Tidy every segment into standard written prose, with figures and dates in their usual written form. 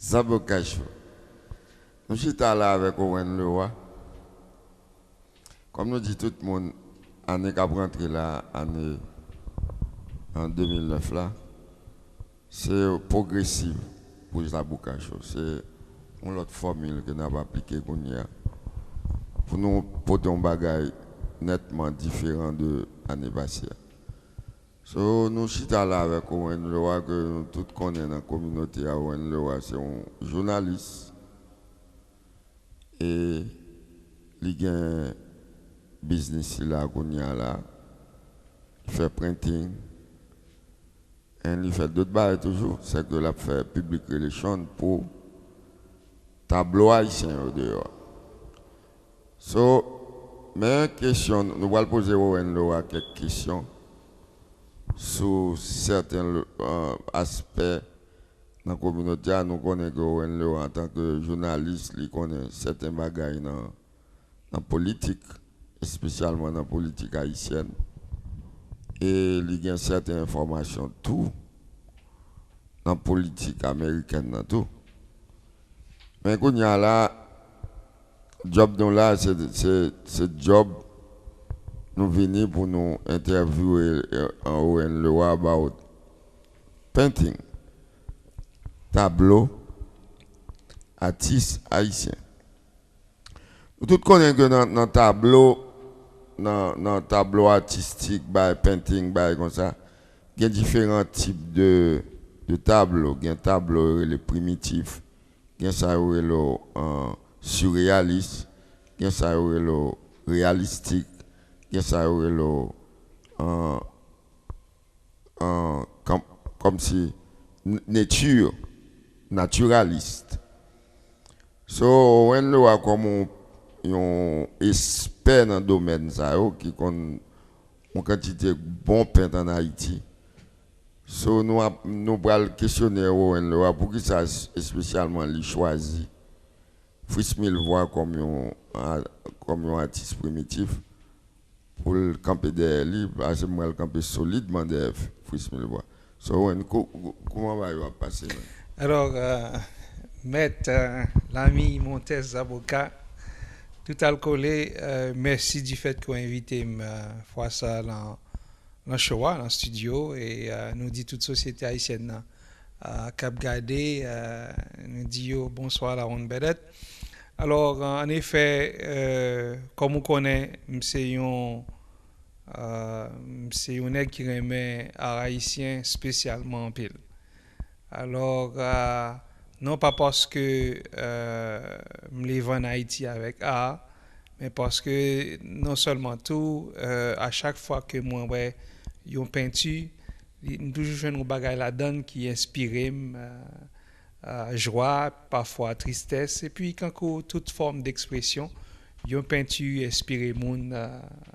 Zabokacho. Nous sommes là avec Owen Leroy. Comme nous dit tout le monde, année qui a rentré là, année en 2009 là, c'est progressif pour Zabokacho. C'est une autre formule que nous avons appliquée pour nous porter un bagage nettement différent de l'année passée. So, nous sommes là avec Owen Leroy, que nous tous connaissons dans la communauté. Owen Leroy, c'est un journaliste et il a un business là, il fait printing et il fait d'autres choses toujours. C'est que il fait public relations pour tableau haïtien au dehors. So, mais question, nous allons poser à Owen Leroy quelques questions sur certains aspects de la communauté. Nous connaissons Owen Leroy en tant que journaliste, il connaît certains bagages dans la politique, spécialement dans la politique haïtienne. Et il y a certaines informations, tout, dans la politique américaine, dans tout. Mais quand il y a là, job nous là, c'est job, nous venons pour nous interviewer en Owen Leroy about painting, tableau, artiste haïtien. Nous tous connaissons que dans le tableau, dans le tableau artistique, painting, comme ça, il y a différents types de tableaux. Il y a un tableau les primitifs, il y a ça le surréaliste, il y a ça le réalistique, il y a ça le comme si naturaliste. So, when nous avons comme un expert dans le domaine ça, qui connaît une quantité de bons peintres en Haïti. So, nous allons questionner pour qui ça spécialement lui choisi. Fritz Milvoix comme un artiste primitif pour le camper derrière lui, parce que moi le camper solidement derrière Fritz Milvoix. So, comment va il passer? Alors, Maître l'ami Montez Zaboka, tout à le collé, merci du fait qu'on a invité fois ça dans le show, dans le studio, et nous dit toute société haïtienne à Cap Gardé, nous dit bonsoir la ronde bedette. Alors, en effet, comme on connaît, c'est un nègre qui remet à haïtien spécialement en pile. Alors, non pas parce que je les vends en Haïti avec art, mais parce que non seulement tout, à chaque fois que moi, ouais, une peinture, toujours une bagaille là-dedans qui inspire joie, parfois tristesse, et puis quand toute forme d'expression, une peinture inspire mon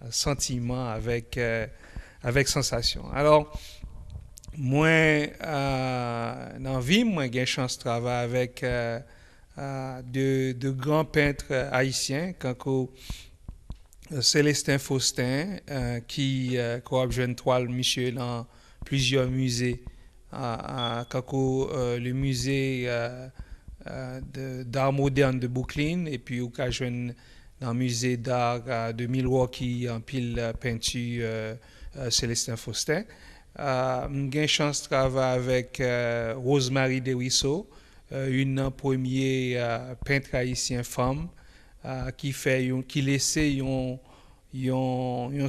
sentiment avec sensation. Alors, moi, dans la vie, moi, j'ai chance de travailler avec de grands peintres haïtiens, comme Célestin Faustin, qui a une toile, monsieur, dans plusieurs musées, comme le musée d'art moderne de Brooklyn, et puis au cas dans le musée d'art de Milwaukee, en pile peinture Célestin Faustin. J'ai chance de travailler avec Rosemary Deruisseau, une première peintre haïtienne femme qui laissait une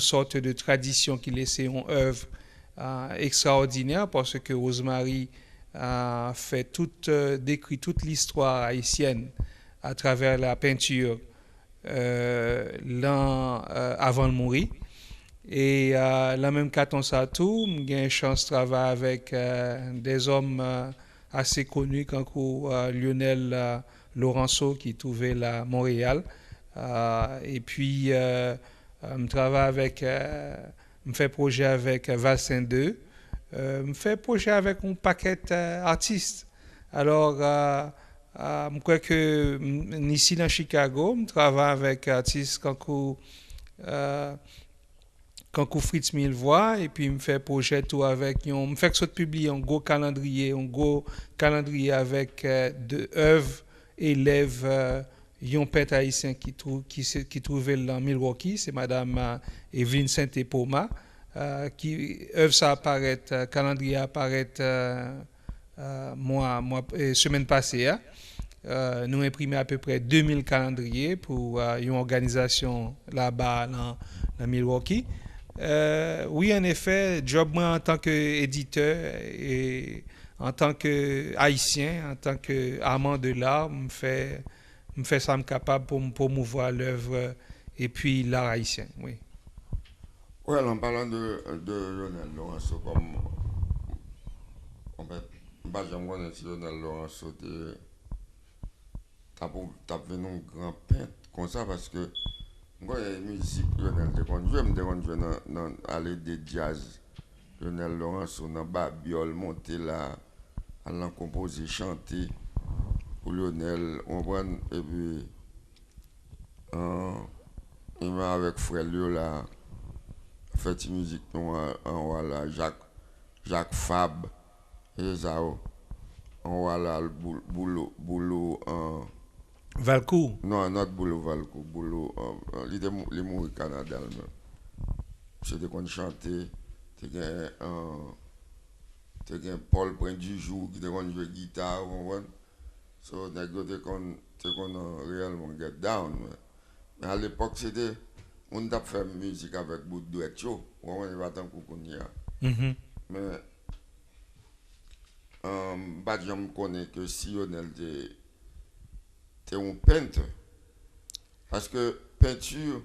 sorte de tradition, qui laissait une œuvre extraordinaire, parce que Rosemary décrit toute l'histoire haïtienne à travers la peinture avant de mourir. Et la même carton ça tout, j'ai une chance de travailler avec des hommes assez connus comme Lionel Laurenceau qui trouvait à Montréal. Et puis, je travaille avec, je fais projet avec Valsin 2, je fais projet avec un paquet d'artistes. Alors, je crois que ici dans Chicago, je travaille avec artistes comme quand Fritz me le voit, et puis me fait projet tout avec, me fait que ça publie un gros calendrier avec de œuvres élèves, un peintre haïtien qui trouvait dans Milwaukee, c'est Madame Evelyne Saint-Epoma, qui œuvre ça apparaît, calendrier apparaît semaine passée. Hein. Nous imprimons à peu près 2000 calendriers pour une organisation là-bas dans Milwaukee. Oui, en effet, job moi en tant qu'éditeur et en tant que haïtien, en tant qu'amant de l'art, me fait ça me capable pour promouvoir l'œuvre et puis l'art haïtien, oui. Ouais, en parlant de Lionel Laurenceau, comme en fait, je me connais si Lionel Laurenceau t'as venu un grand peintre comme ça parce que moi, la musique, Lionel, je me aller de jazz. Lionel Laurenceau, dans Babiole, monter là, à composer, chanter pour Lionel, on prend, et puis, il m'a avec frère Lio là, fait une musique, voilà, Jacques Fab, et ça, on voilà, le boulot, Valcourt. non, notre boulot Valcourt, boulot, il est mort au Canada. C'était qu'on chantait, c'était Paul Point du jour qui était qu'on jouait guitare, so c'était qu'on réellement get down. Mais à l'époque, c'était, on a fait musique avec bout de duet, on va attendre qu'on y a. Mais, je me connais que si on était un peintre, parce que peinture,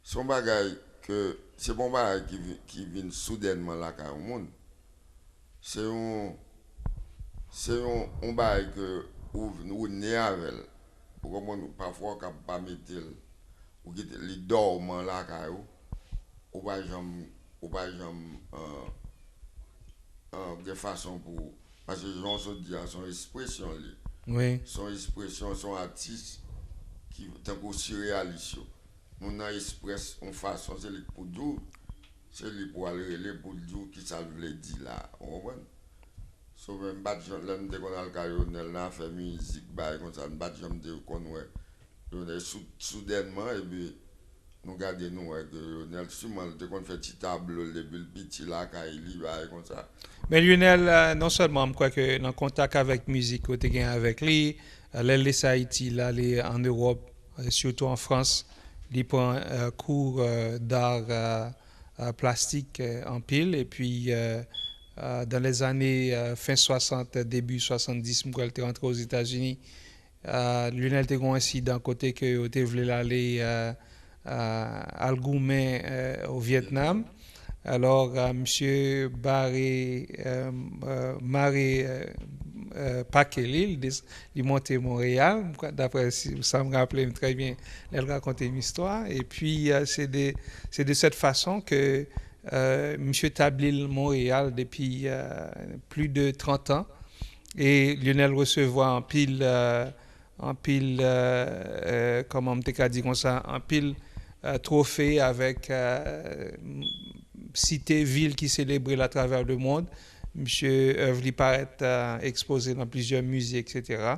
son bagage que c'est bon bagage qui vient soudainement là au monde. C'est un bagage que ou né avec. Pour qu'on parfois qu'on pas mettre ou qui les dormant là ou pas jamais de façon pour parce que les gens se disent son expression Oui. son expression son artiste qui tant que surréaliste. On a express en façon, c'est pour dire, c'est pour aller pour dire qui ça veut dire là. On comprend? So, même l'un de qu'on a le carillonnel là, fait musique, comme ça, nous battons de qu'on ouais. Soudainement, et puis, nous gardons nous, que Lionel, souvent, de qu'on fait petit tableau, les bulles petits là, quand il y comme ça. Mais Lionel, non seulement, je crois que dans contact avec musique, tu es avec lui, les Haïti, là, en Europe, surtout en France, il prend cours d'art plastique en pile. Et puis, dans les années fin 60, début 70, je suis rentré aux États-Unis. Lionel était ainsi d'un côté que tu voulais aller à Algoumen au Vietnam. Alors, M. Barré, Maré Paquelil, il montait Montréal. D'après ça me rappelait très bien, elle racontait une histoire. Et puis, c'est de cette façon que M. Tablil Montréal depuis plus de 30 ans. Et Lionel recevoir en pile, comment on t'a dit comme ça, en pile trophée avec cité, ville qui célébrait à travers le monde. Monsieur œuvre paraît exposé dans plusieurs musées, etc.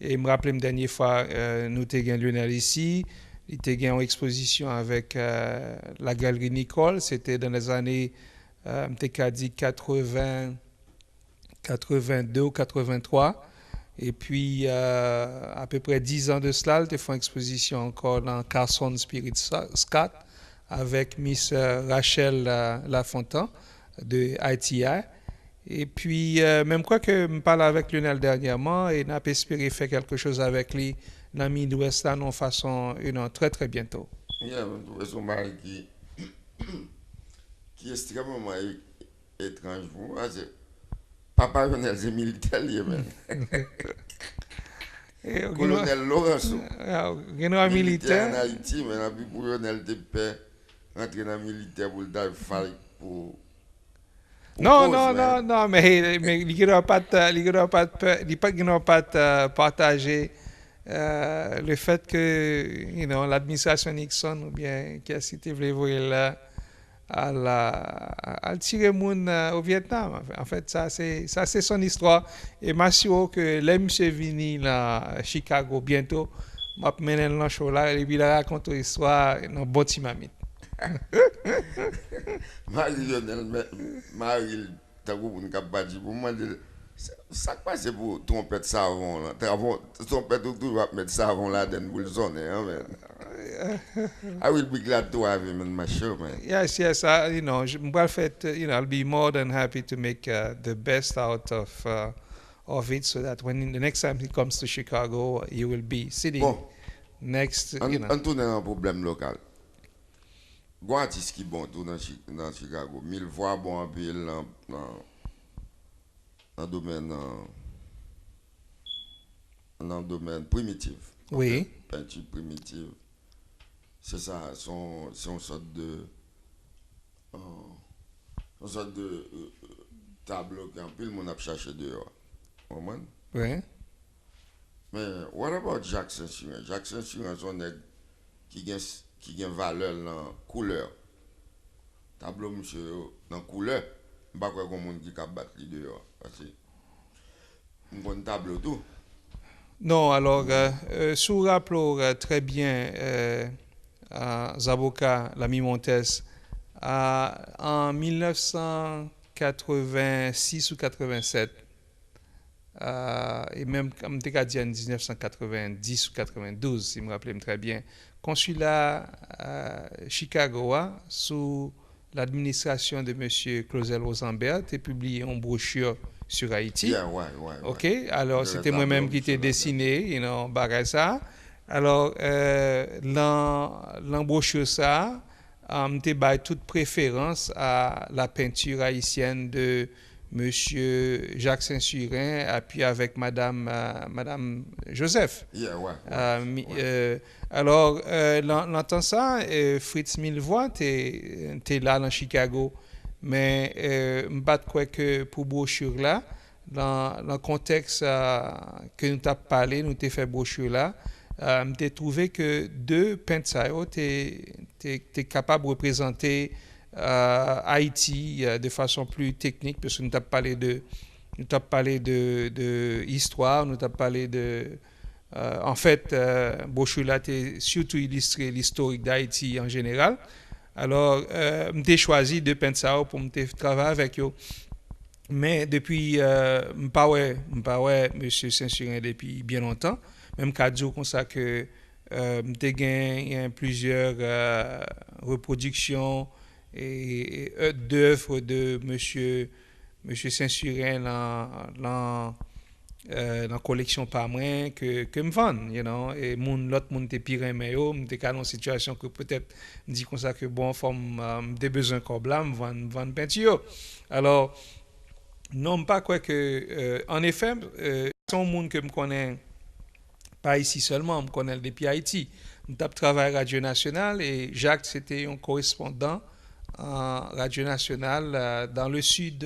Et je me rappelle la dernière fois, nous avons Lionel ici. Il était en exposition avec la galerie Nicole. C'était dans les années, dit 82 ou 83. Et puis, à peu près 10 ans de cela, il a fait une exposition encore dans Carson Spirit Scott avec Miss Rachel Lafontaine de ITI. Et puis, même quoi que je parle avec Lionel dernièrement et n'a pas espéré faire quelque chose avec lui dans le Midwest là, de façon très très bientôt. Yeah, c'est un mari qui est extrêmement étrange pour moi. Papa Lionel, c'est militaire, même. Colonel Laurenceau. Militaire en Haïti, mais pour Lionel, tu peux rentrer dans le militaire pour le fight pour. Non, mais il ne va pas partager le fait que, l'administration Nixon ou bien qui a cité voulait là à tirer moun au Vietnam. En fait, ça c'est son histoire. Et m'assure que les monsieur vini là à Chicago bientôt, m'a mené dans le show là et puis il raconte l'histoire dans bon petit mamite. Marie-Lionel, Marie, t'as compris qu'on pas dit pour moi, ça passe pour trompette savon là. Trompette autour va mettre savon là dedans pour le sonner, hein, man. I will be glad to have him in my show, man. Yes, yes. I'll be more than happy to make the best out of it, so that when the next time he comes to Chicago, you will be sitting Bon, next. on tourne un problème local. Gon artiste qui bon tout dans Chicago. Mille voix bon en pile dans le domaine primitif. Oui. Peinture primitive. C'est ça, c'est une sorte de tableau qu'en pile mon a cherché dehors. Comprends? Oui. Mais what about Jackson Surin? Jackson Surin son nèg qui gagne valeur dans couleur. Tableau monsieur dans couleur, pas quoi comme monde qui cap battre li dehors parce que un bon tableau tout. Non, alors, sous rappelons très bien Zaboka, l'ami Montes, en 1986 ou 87, et même, comme tu as dit, en 1990 ou 92, si je me rappelle très bien, consulat à Chicago, sous l'administration de M. Clausel Rosenberg, a publié une brochure sur Haïti. Yeah, ouais. OK, alors c'était moi-même qui t'ai dessiné, bagay ça. Alors, l'embauche ça, m'était bail toute préférence à la peinture haïtienne de Monsieur Jacques Saint-Surin, puis avec Madame Joseph. Yeah, ouais. Alors, l'entend ça, Fritz Millevoix, t'es là dans Chicago, mais je ne crois que pour brochure là, dans le contexte que nous t'avons parlé, nous t'ai fait brochure là, j'ai trouvé que deux peintres, t'es capable de représenter Haïti de façon plus technique, parce que nous t'avons parlé de histoire, nous t'avons parlé de en fait, brochure là t'es surtout illustré l'historique d'Haïti en général. Alors, j'ai choisi deux peintres pour me travailler avec eux. Mais depuis, je pas M. Saint-Surin depuis bien longtemps. Même qu'à dire comme ça que j'ai gagné plusieurs reproductions et d'œuvres de M. Saint-Surin dans la collection par moi que me vend, et l'autre monde était pire mais yo m'était dans une situation que peut-être dit comme ça que bon forme des besoins comme là me vendre peinture. Alors non pas quoi que en effet son monde que me connaît pas ici seulement, me connaît depuis Haïti. Je travaille à Radio Nationale et Jacques c'était un correspondant en Radio Nationale dans le sud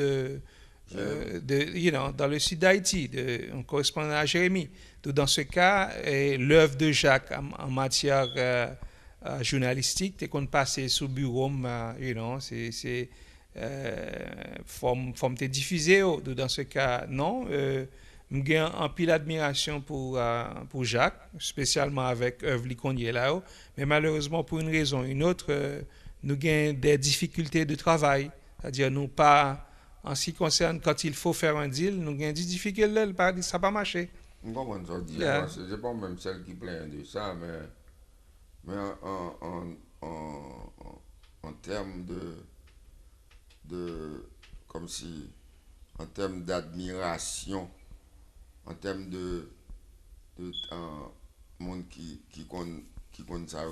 dans le sud d'Haïti, un correspondant à Jérémy. Donc, dans ce cas, l'œuvre de Jacques en matière journalistique, c'est qu'on passe sous bureau, c'est forme de diffuser. Dans ce cas, non. J'ai un pile d'admiration pour Jacques, spécialement avec œuvre l'iconier là. Mais malheureusement, pour une raison ou une autre, nous avons des difficultés de travail. C'est-à-dire, nous pas. En ce qui concerne quand il faut faire un deal, nous avons des difficultés, ça n'a pas marché. Je comprends ce que tu dis. Ce n'est pas même celle qui plaint de ça, mais en termes comme si, en termes d'admiration, en termes de monde qui compte ça,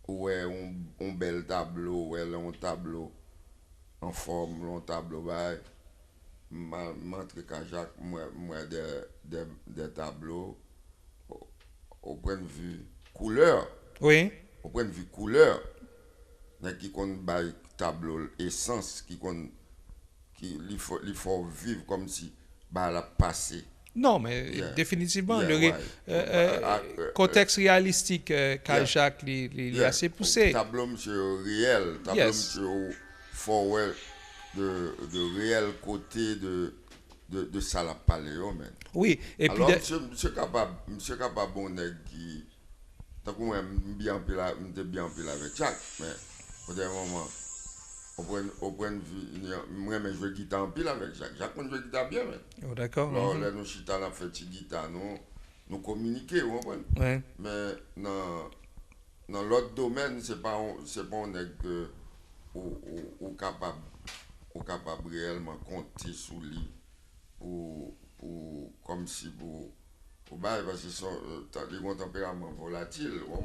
ouais un bel tableau, ouais un tableau en forme, un tableau bail montre qu'à Jacques moi des tableaux au point de vue couleur. Oui. Au point de vue couleur, mais qui compte bail tableau essence qui il faut vivre comme si bah la passé. Non, mais Yeah. définitivement, Yeah, le ouais. contexte réalistique Karl Yeah. Jacques est Yeah. assez poussé. Tableau monsieur réel, tableau Yes. monsieur forward de réel côté de ça la parler, man. Oui, et puis Alors, monsieur capable, bon nèg qui, tant que moi, bien en pile, bien en pile avec Jacques, mais au dernier moment, au point de vue, moi, mais je veux guitare en pile avec Jacques. Jacques, on joue guitare bien, mais. oh, d'accord. Alors, là, nous, chita, la fait petite guitare, nous communiquer, vous comprenez? Ouais. Mais dans l'autre domaine, c'est pas on nèg que, ou capable réellement compter sur lui pour comme si pour bail parce que ils ont un tempérament volatile on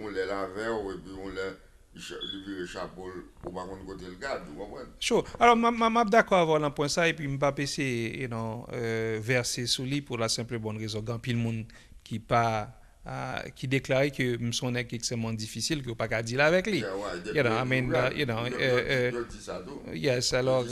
les lave et puis on les vire chapeau pour pas qu'on côté le garde vous comprenez. Sure. Alors, je d'accord avec un point ça, et puis je ne vais pas essayer verser sous lui pour la simple et bonne raison. Il y a pile monde qui pas qui déclarait que je suis extrêmement difficile, que je ne peux pas dire avec lui. Yes, alors,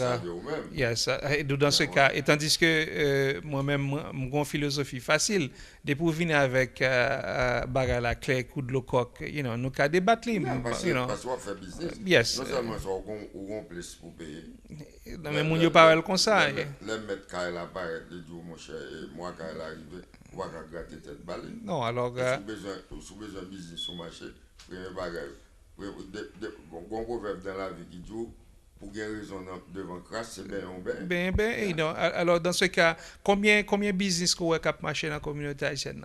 yes, dans ce cas, et tandis que moi-même, mon philosophie facile, de pour venir avec bagarre la clé, coup de le coq, nous avons débattre. Parce qu'on fait business. Yes. Non seulement ça, on place pour payer. Non, mais mon parle comme ça. Les mettre quand elle apparaît, les jours, mon cher, et moi, quand elle arrive, on va gratter tête balle. Non, alors. Sous besoin de business sur le marché, premier bagage. On proverbe dans la vie qui dit, pour gagner raison devant crasse, c'est bien, Ben, alors dans ce cas, combien business qu'on a marché dans la communauté haïtienne?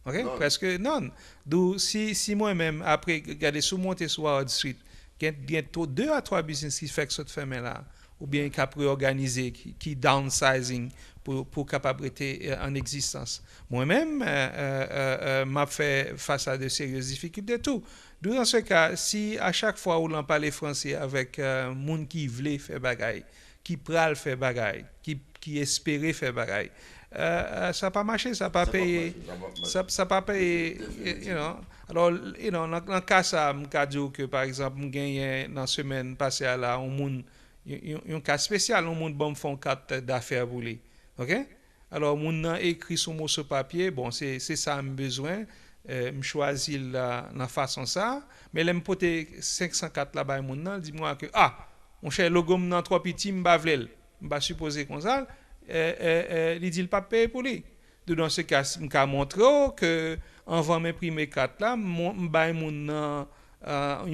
OK? Non. Parce que non. Donc, si moi-même, après, regarder sous monter sur Hard Street, il y a bientôt 2 à 3 business qui fait que cette ferme là, ou bien qui a réorganisé, qui downsizing pour capacité en existence. Moi-même, m'a fait face à de sérieuses difficultés tout. Dans ce cas, si à chaque fois où l'on parle français avec monde qui voulait faire bagaille, qui pral faire bagaille, qui espérait faire bagaille, ça pas marché, ça pas payé, ça pas payé, Alors, dans le cas ça, je dis que par exemple, je gagne dans la semaine passée à là, un cas spécial, un monde bon font carte d'affaires pour lui. OK? Alors, mon a écrit sur mon papier, bon, c'est ça que j'ai besoin. Je choisis la façon ça, mais je me pose 504 là-bas, mon dis-moi que, mon cher logo, dans 3 petits, je ne vais pas supposer comme ça, il dit le pas payer pour lui. Dans ce cas, je vais montrer que, avant m'imprimer 4 là, je vais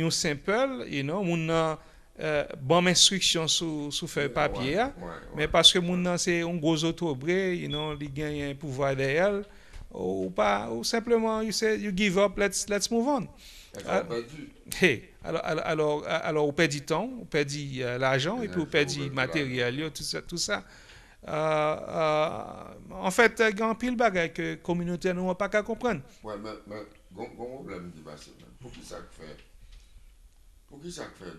un simple, mon bonne instruction sur feuille papier, mais parce que mon c'est un gros autobré, il gagne un pouvoir derrière, ou pas, ou simplement you say you give up, let's move on. Alors on perd du temps, on perd l'argent et puis on perd du matériel, tout ça. En fait, il y a un pile bagage que la communauté n'a pas qu'à comprendre. Ouais, mais un problème qui passe, pour qui ça fait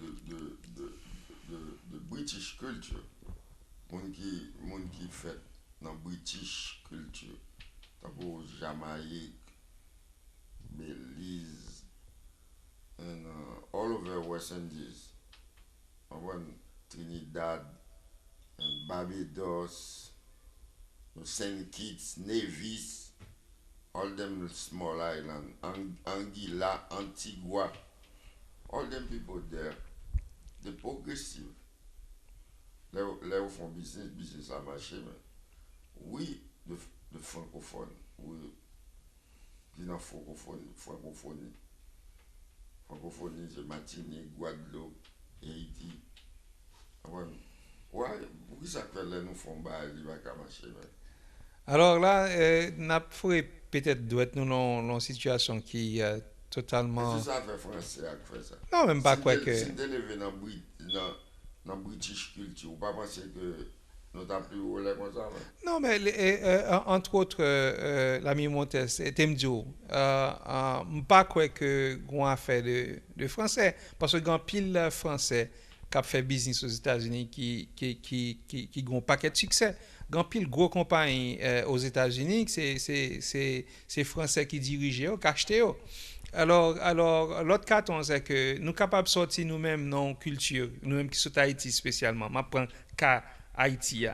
de British culture, mon qui fait dans British culture, tant Jamaïque, Belize, and all over West Indies, Trinidad and Barbados, Saint Kitts, Nevis, all them small islands, Anguilla, Antigua, all them people there, the progressive. Là où font business à marché, mais oui, de francophone, oui, qui dans francophonie, c'est Martinique, Guadeloupe, Haïti. Ouais, pourquoi ça fait là nous font bail, il va pas marcher, mais. Alors là, n'a peut-être doit être nous dans une situation qui est totalement. C'est ça fait français à faire ça. Non, même pas quoi que. Si tu levé dans British culture, ou pas penser que nous t'as plus haut là comme ça. Non, mais entre autres, l'ami Montes, Temdio, pas quoi que qu'on a fait de français, parce que grand pile français qui a fait business aux États-Unis qui ont un paquet de succès. Grand pile gros compagnie aux États-Unis, c'est français qui dirigeaient, qui achetaient. Alors l'autre carton, c'est que nous sommes capables de sortir nous-mêmes dans la culture, nous-mêmes qui sommes Haïti spécialement. Je prends cas Haïti.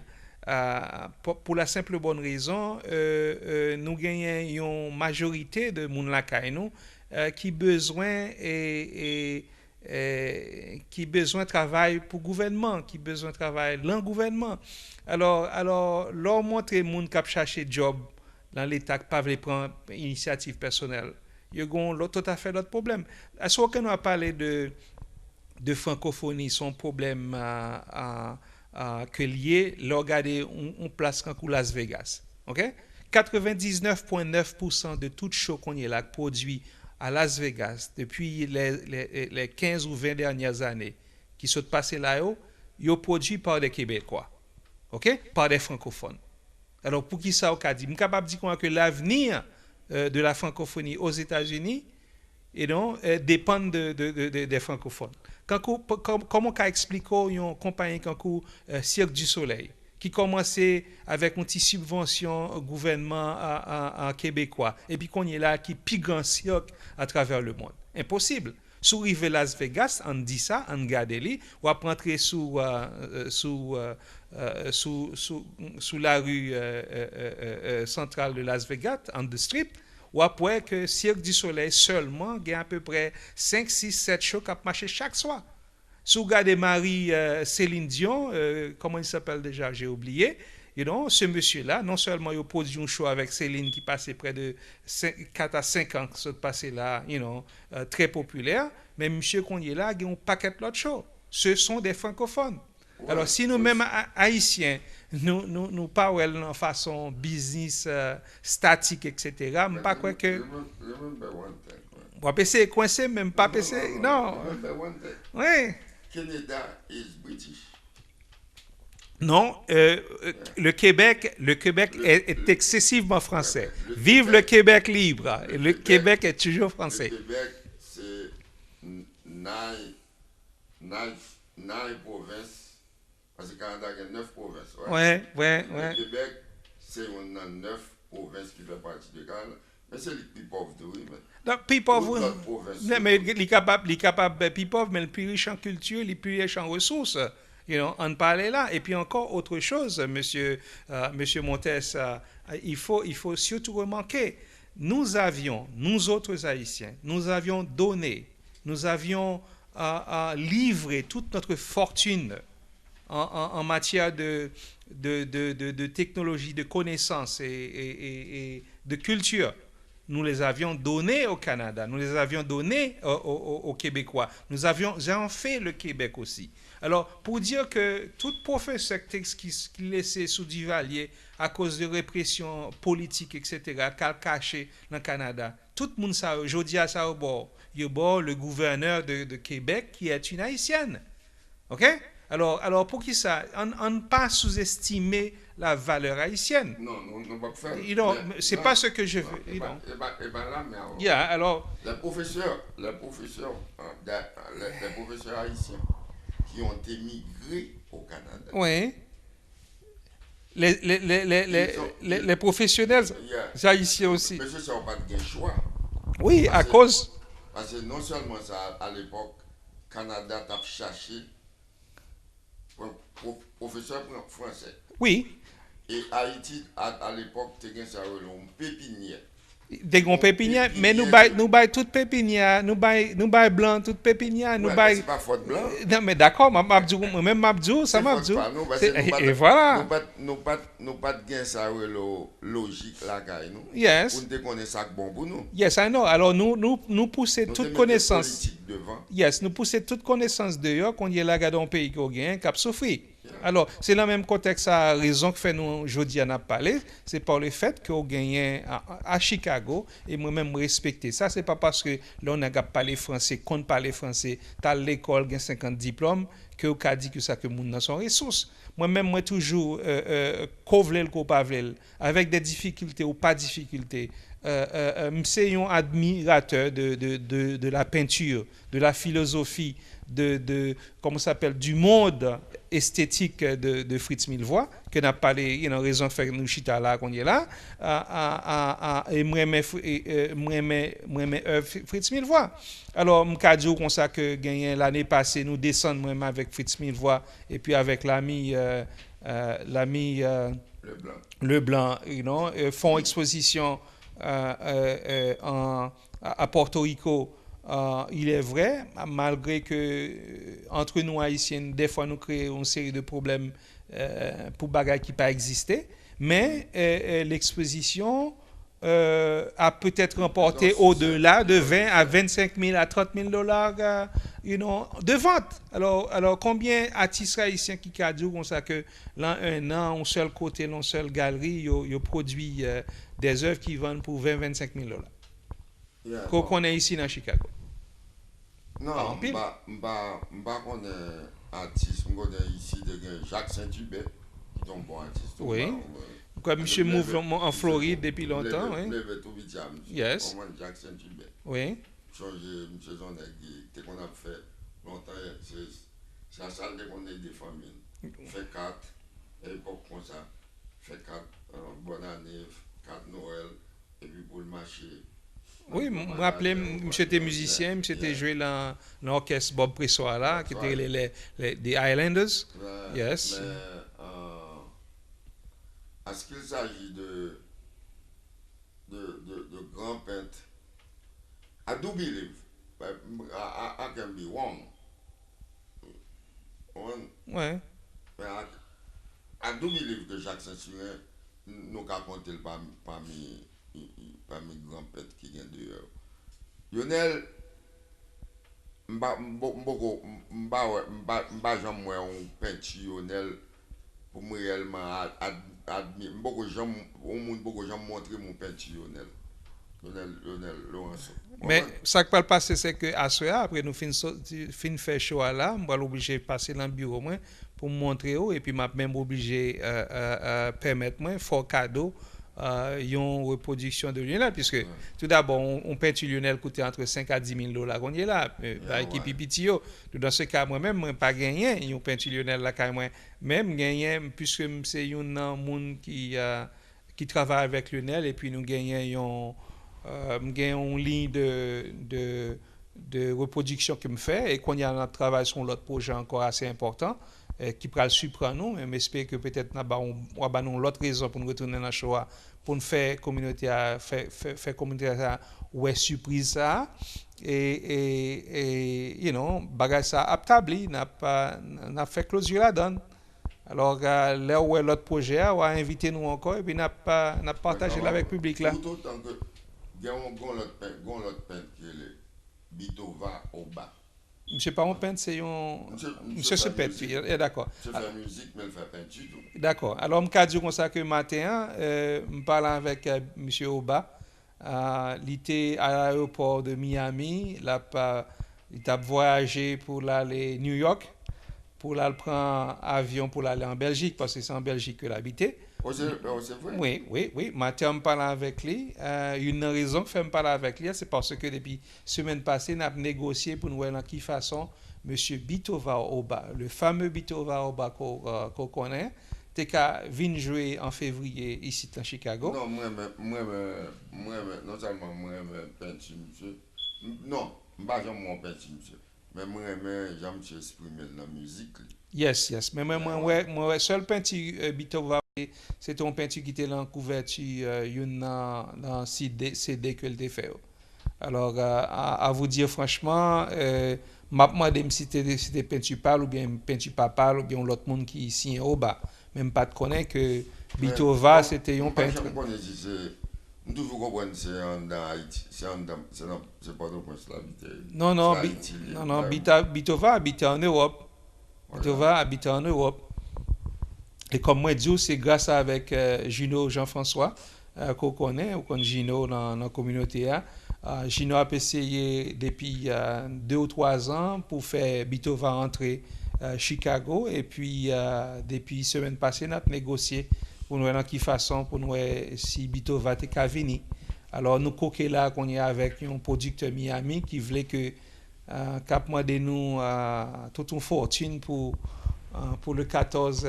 Pour la simple bonne raison, nous gagnons une majorité de moun la kay nous qui besoin qui besoin de travail pour gouvernement, qui besoin de travail dans le gouvernement. Leur montrer moun k'ap chercher job dans l'état qui pas veut prendre initiative personnelle. Ils ont tout à fait d'autres problèmes. À ce qu'on a parlé de francophonie, son problème que lié, regarder on place quand Las Vegas. OK? 99,9% de tout show qu'on y là produit à Las Vegas depuis les 15 ou 20 dernières années qui sont passés là-haut, ils sont produits par des Québécois. OK? Par des francophones. Alors pour qui ça on dit? Je suis capable de dire que l'avenir de la francophonie aux États-Unis dépend des francophones. Comment on explique une compagnie comme Cirque du Soleil qui commençait avec une petite subvention au gouvernement québécois et puis qu'on est là qui pique un cirque à travers le monde? Impossible. Sous rive Las Vegas, on dit ça, on garde les, ou à rentrer sous la rue centrale de Las Vegas, on the strip, ou après que Cirque du Soleil seulement gagne à peu près 5, 6, 7 shows qui marchent chaque soir. Si vous regardez Marie Céline Dion, comment il s'appelle déjà, j'ai oublié, ce monsieur-là, non seulement il a produit un show avec Céline qui passait près de 4 à 5 ans, qui se passait là, très populaire, mais monsieur qu'on y est là, il y a un paquet d'autres shows. Ce sont des francophones. Ouais, alors, si nous-mêmes haïtiens, nous parlons en façon business, statique, etc., je ne sais pas quoi que. Bon, PC est coincé, même pas PC. Non. Oui. Canada is British. Non, le Québec est excessivement français. Vive le Québec libre. Le Québec est toujours français. Le Québec, c'est 9 provinces. Parce que le Canada a 9 provinces. Ouais. Le Québec, c'est 9 provinces qui font partie du Canada. Mais c'est les plus pauvres de oui. Non, plus pauvres. Mais les capables plus pauvres, mais les plus riches en culture, les plus riches en ressources. On parlait là. Et puis encore autre chose, monsieur Montes, il faut surtout remarquer, nous autres Haïtiens, nous avions donné, nous avions livré toute notre fortune en matière de technologie, de connaissances et de culture. Nous les avions donnés au Canada, nous les avions donnés aux Québécois. Nous avions fait le Québec aussi. Alors, pour dire que tout professeur qui laissait sous Duvalier à cause de répression politique, etc., qu'a caché dans le Canada, tout le monde sait, aujourd'hui à ça au bord, il y a le gouverneur de Québec qui est une haïtienne. OK? Alors pour qui ça? On ne pas sous-estimer la valeur haïtienne. Non, pas faire. C'est pas ce que je veux. Et ben là, mais alors, alors les professeurs haïtiens qui ont émigré au Canada. Oui. Les professionnels haïtiens aussi. Mais ça n'a pas de choix. Oui, à cause. Parce que non seulement ça, à l'époque, Canada t'a cherché professeur français. Oui. Et Haïti, à l'époque, c'était une pépinière. Des grands pépinières, mais nous baillons toutes pépinières, nous baillons blanc, toutes pépinières, nous baillons. C'est pas faute blanc. Non, mais d'accord, même Mabdou, ça Mabdou. Et voilà. Nous pas de ça logique là, nous. Yes. Pour nous connaître ça bon pour nous. Yes, I know. Alors nous poussons toute connaissance. Yes, nous poussons toute connaissance dehors qu'on y est là dans un pays qui a gagné, qui a souffert. Alors, c'est dans le même contexte, la raison que fait nous aujourd'hui à parler, c'est par le fait qu'on gagne à Chicago et moi-même respecter ça. C'est pas parce que là on a parlé français, qu'on parle français, t'as l'école, gagne 50 diplômes, que on a dit que ça que monde dans son ressources. Moi-même, moi toujours kovlel ko pavlel, avec des difficultés ou pas difficultés. C'est un admirateur de la peinture, de la philosophie, comment ça s'appelle, du monde esthétique de Fritz Milvois, que n'a pas les raison de faire nous chita là qu'on est là, et moi Fritz Milvois. Alors, je dis comme ça que l'année passée, nous descendons moi avec Fritz Milvois et puis avec l'ami Leblanc, font exposition à Porto Rico. Il est vrai, malgré que entre nous haïtiens, des fois nous créons une série de problèmes pour bagages qui pas existé, mais l'exposition a peut-être remporté au-delà de 20 à 25 000 à 30 000 dollars de vente. Alors combien d'artistes haïtiens qui ont dit comme ça que là, un an, un seul côté, une seule galerie, ils produit des œuvres qui vendent pour 20-25 000 dollars. Yeah, Qu'on est ici dans Chicago. Non, je connais un artiste, je connais ici Jacques Saint-Hubert, qui est un bon artiste. Oui. Comme monsieur move en Floride depuis longtemps, oui. Yes. Jacques Saint-Hubert. Oui. Changer, monsieur Zonnet, qu'on a fait longtemps, c'est la salle qu'on a des familles. Fait 4, à l'époque comme ça, fait 4, bonne année, 4 Noël, et puis pour le marché. Oui, je me rappelle, monsieur était musicien, monsieur était joué dans l'orchestre Bob Pressoir là, qui était les Highlanders. Yes. Mais est-ce qu'il s'agit de grands peintres? I do believe, but I can be wrong. Ouais. I do believe que Jacques Saint-Hubert nous a compté parmi grands peintres qui viennent dehors. Lionel, mba jamais moi un peintre Lionel pour moi réellement admire. Beaucoup jamais montrer mon peintre Lionel Laurenceau. Mais ça qui va passer, c'est que à ce après nous fin faire show là, on va l'obliger de passer dans le bureau moi pour montrer et puis m'a même obligé permettre moi faire cadeau une reproduction de Lionel, puisque tout d'abord, on peinture Lionel coûtait entre 5 à 10 000 dollars. On est là, avec Pipitio. Dans ce cas, moi-même, je n'ai pas gagné une peinture Lionel là, même gagné, puisque c'est un monde qui travaille avec Lionel, et puis nous gagnons une ligne de reproduction que me fait, et qu'on y a un travail sur l'autre projet encore assez important. Qui pourra le surprendre nous, mais j'espère que peut-être on va nous l'autre raison pour nous retourner dans le show, pour nous faire communauté faire communauté ouais surprise ça et bagage ça abtabli n'a fait closure la donne. Alors là où est l'autre projet on va inviter nous encore et puis n'a partagé avec le public là. Tout autant que l'autre peintre qui est Bitova Oba. Monsieur pas un peintre, c'est un. Monsieur se peintre, d'accord. Je fais musique, mais il fait peinture. D'accord. Alors, je dis comme ça que matin, je parle avec monsieur Oba. Il était à l'aéroport de Miami. Il a voyagé pour aller à New York, pour aller prendre avion pour aller en Belgique, parce que c'est en Belgique qu'il habitait. C'est vrai? Oui. Matin, je parle avec lui. Une raison que je parle avec lui, c'est parce que depuis la semaine passée, nous avons négocié pour nous voir de quelle façon M. Bitova Oba, le fameux Bitova Oba qu'on connaît, vient jouer en février ici à Chicago. Non, non seulement moi, je peins monsieur. Non, je ne suis pas peins monsieur. Mais moi, j'aime exprimer dans la musique. Yes. Mais moi, seul peinture Bitova, c'est un peinture qui était dans la couverture dans CD que le fait. Alors, à vous dire franchement, m'a demandé si c'était peinture pâle ou bien peinture pas pâle ou bien l'autre monde qui ici au bas. Même pas de connaître que Bitova, c'était un peintre. Je toujours comprendre c'est en Haïti, c'est pas de prince là. Non, Bitova habitait en Europe. Bitova habitait en Europe. Et comme moi dis, c'est grâce avec Gino Jean-François qu'on connaît, ou qu'on Gino dans la communauté. Gino a essayé depuis 2 ou 3 ans pour faire Bitova entrer Chicago. Et puis, depuis la semaine passée, on a négocié pour nous voir de quelle façon, pour nous si Bitova était venir. Alors, nous coquons là qu'on est avec un producteur Miami qui voulait que cap demandé nous toute une fortune pour le 14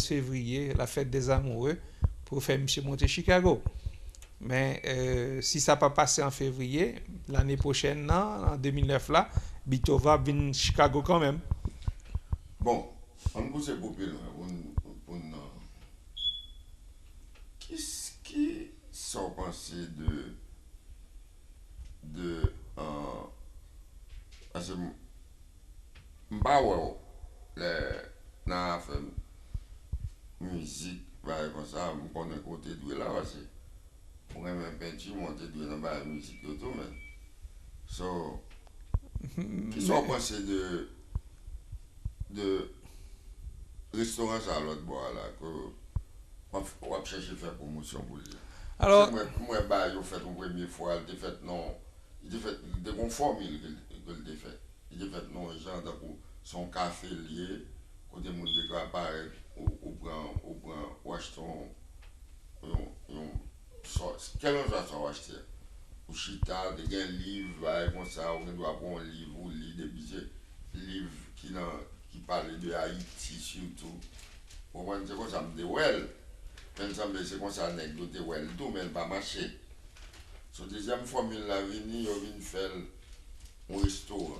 février, la fête des amoureux, pour faire monsieur monter Chicago. Mais si ça n'a pas passé en février, l'année prochaine, non, en 2009 là, Bito va venir Chicago quand même. Bon, on pose pour qui sont pensés de parce que m'pa na fait musique comme ça me connaît côté de là parce que pour même peinture monter de dans la musique tout mais so qui sont pensés de restaurant à l'autre bois là que on va chercher faire promotion pour lui. Alors, moi bah j'ai fait une première fois, il fait non, il fait de conforme que le fait. Il fait non genre donc son café lié côté monde qui apparaît ou prend ou acheter quel genre ça acheter ou chita de un livre comme ça on doit prendre un livre ou lire des livres qui parle de Haïti surtout. Pour moi c'est comme ça me dit well. C'est comme ça anecdote well tout mais pas marché. So deuxième formule la vini yo vinn faire un restaurant.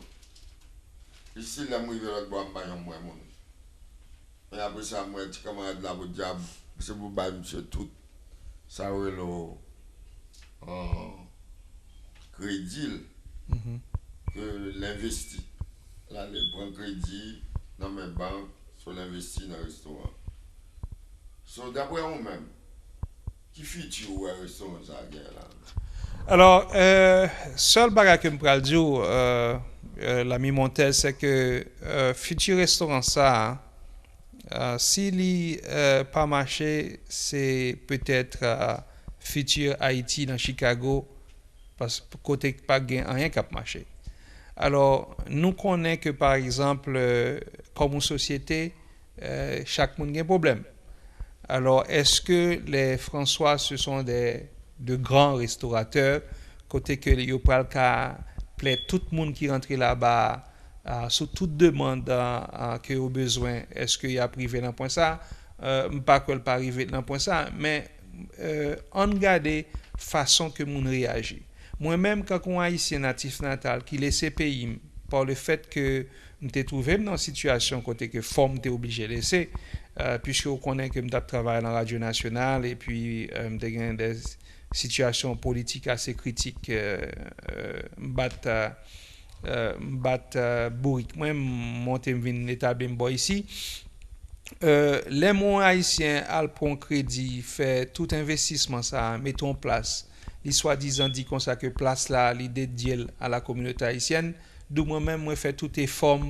Ici là moi l'autre bois pas moi mon. Et après ça moi petit camarade là pour diable c'est pour ba monsieur tout ça le crédit que l'investi. Là le prend crédit dans mes banques sur l'investi dans le restaurant. So d'après vous-même qui futur ou un restaurant ça là. Alors, seul bagage que je peux dire, l'ami Montel, c'est que futur restaurant ça, s'il n'a pas marché, c'est peut-être futur Haïti dans Chicago, parce que côté pas rien qui a marché. Alors, nous connaissons que par exemple, comme une société, chaque monde a un problème. Alors, est-ce que les François, ce sont de grands restaurateurs, côté que ils parlent qu'à plaire tout le monde qui rentre là-bas, sous toute demande que au besoin, est-ce qu'il y a privé dans point ça? Pas que pas arrivé dans point ça, mais on regarde façon que moun réagit. Moi-même, quand on haïtien natif natal qui laisse pays par le fait que m'étais trouvé dans une situation côté que forme était obligé de laisser, puisque on connaît que m't'a travaillé dans la radio nationale et puis m't'a gagné des situations politiques assez critiques m'bat bourrique moi monter vinn établir boy ici les mots haïtiens al prend crédit fait tout investissement ça mettons en place les soi-disant dit comme ça que place là l'idée dédiée à la communauté haïtienne d'où moi-même moi fait tout effort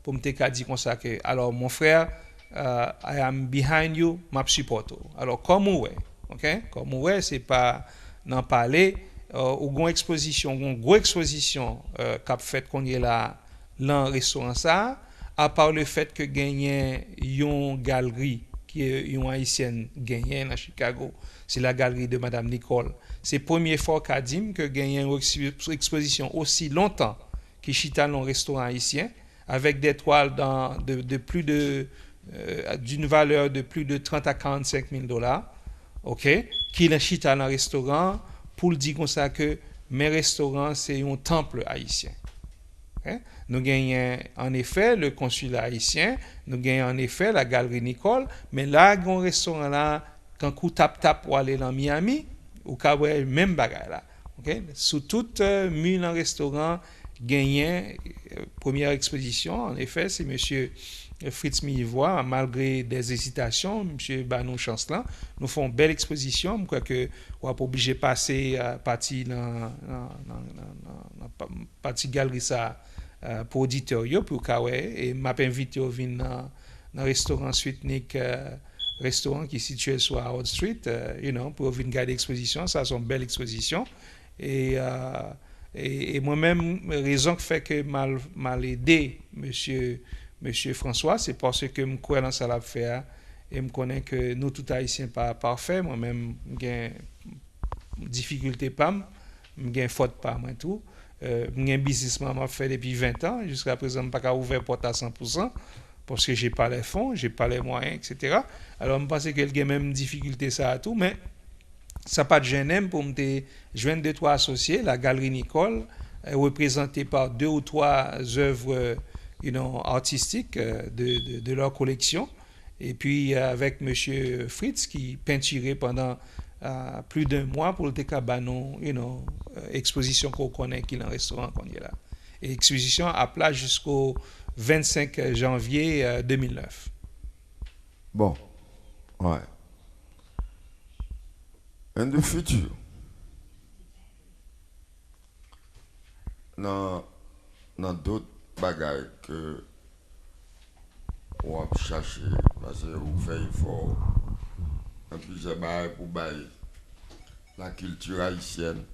pour me dire comme ça que alors mon frère I am behind you m'a support alors comme ouais OK comme ouais c'est pas n'en parler ou gon exposition gon gros exposition qu'a fait qu'on est là dans restaurant ça à part le fait que gagné une galerie qui est une haïtienne gagné à Chicago c'est la galerie de madame Nicole c'est première fois qu'a dit que gagné une exposition aussi longtemps qui chita dans un restaurant haïtien avec des toiles de plus d'une valeur de plus de 30 à 45 000 dollars, OK, qui est chita dans un restaurant pour dire comme ça que mes restaurants c'est un temple haïtien. Okay? Nous gagnons en effet le consulat haïtien, nous gagnons en effet la galerie Nicole, mais là, un restaurant là, quand on tape pour aller dans Miami, ou qu'avoir même bagaille là. Okay? Sous toute mille en restaurant, gagné première exposition, en effet, c'est monsieur Fritz Millivois, malgré des hésitations, monsieur Banou Chancelan, nous font une belle exposition, je crois que on va pas obligé de passer partie dans partie galerie ça pour auditeur pour Kawe et m'a invité au venir dans restaurant Suite restaurant qui est situé sur Howard Street pour venir garder l'exposition, ça c'est une belle exposition et moi-même raison qui fait que mal aidé monsieur François, c'est parce que je crois dans ça l'a fait et je connais que nous tout haïtiens pas parfait, moi-même j'ai difficulté pas, j'ai faute pas moi tout un businessman m'a fait depuis 20 ans. Jusqu'à présent, je n'ai pas ouvert porte à 100% parce que je n'ai pas les fonds, je n'ai pas les moyens, etc. Alors, je pense qu'il y a même difficulté ça à tout, mais ça pas de gêne pour me joindre deux, trois associés, la Galerie Nicole, représentée par 2 ou 3 œuvres artistiques de leur collection. Et puis avec M. Fritz qui peinturait pendant plus d'un mois pour le Técabanon, exposition qu'on connaît qui est dans le restaurant qu'on est là. Et exposition à plat jusqu'au 25 janvier 2009. Bon, ouais. En de futur, dans d'autres bagages que on va chercher, parce que vous faites effort, en plus de bagages pour bailler la culture haïtienne.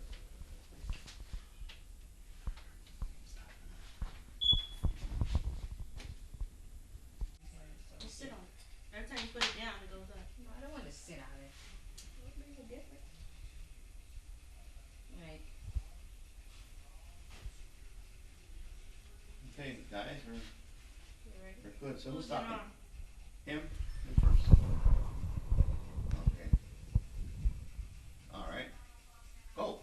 Okay, guys, we're good. So who's talking? Him? Him first. Okay. All right. Go.